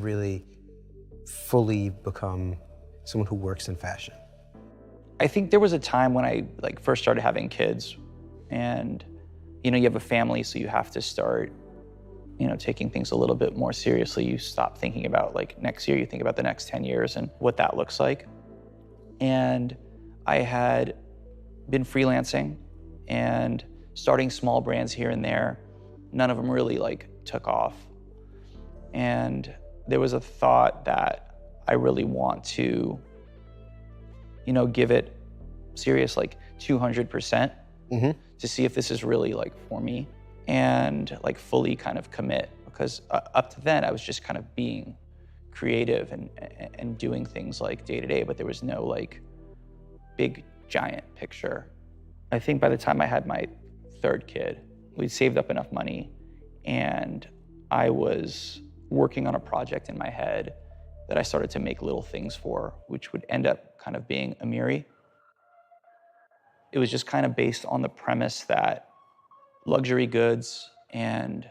really fully become someone who works in fashion? I think there was a time when I first started having kids, and you have a family, so you have to start taking things a little bit more seriously. You stop thinking about next year, you think about the next 10 years and what that looks like. And I had been freelancing and starting small brands here and there. None of them really took off. And there was a thought that I really want to, give it serious 200% to see if this is really for me, and fully kind of commit, because up to then I was just kind of being creative and doing things day to day, but there was no big giant picture. I think by the time I had my third kid, we'd saved up enough money, and I was working on a project in my head that I started to make little things for, which would end up kind of being Amiri. It was just kind of based on the premise that luxury goods and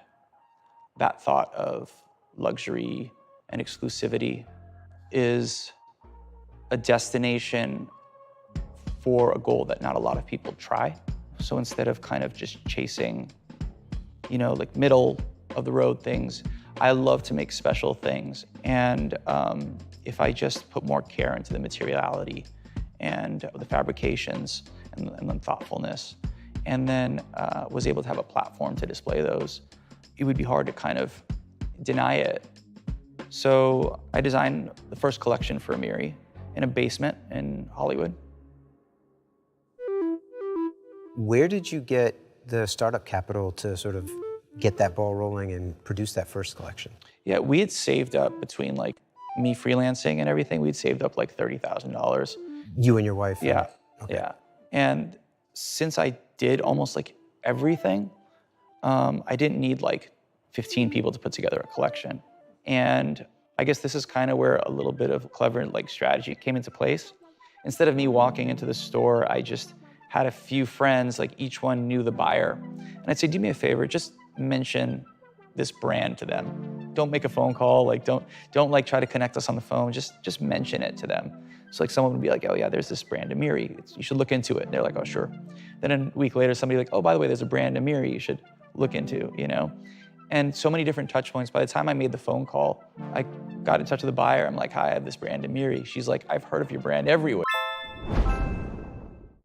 that thought of luxury and exclusivity is a destination for a goal that not a lot of people try. So instead of kind of just chasing, middle of the road things, I love to make special things. And if I just put more care into the materiality and the fabrications and the thoughtfulness, and then was able to have a platform to display those, it would be hard to kind of deny it. So I designed the first collection for Amiri in a basement in Hollywood. Where did you get the startup capital to sort of get that ball rolling and produce that first collection? Yeah, we had saved up between me freelancing and everything, we'd saved up $30,000. You and your wife? Yeah, Okay. yeah. And since I did almost everything, I didn't need 15 people to put together a collection. And I guess this is kind of where a little bit of clever strategy came into place. Instead of me walking into the store, I just had a few friends, each one knew the buyer. And I'd say, do me a favor, just mention this brand to them. Don't make a phone call, don't try to connect us on the phone, just mention it to them. So someone would be oh yeah, there's this brand Amiri, you should look into it. And they're oh sure. Then a week later, somebody oh, by the way, there's a brand Amiri you should look into, And so many different touch points. By the time I made the phone call, I got in touch with the buyer. I'm hi, I have this brand Amiri. She's I've heard of your brand everywhere.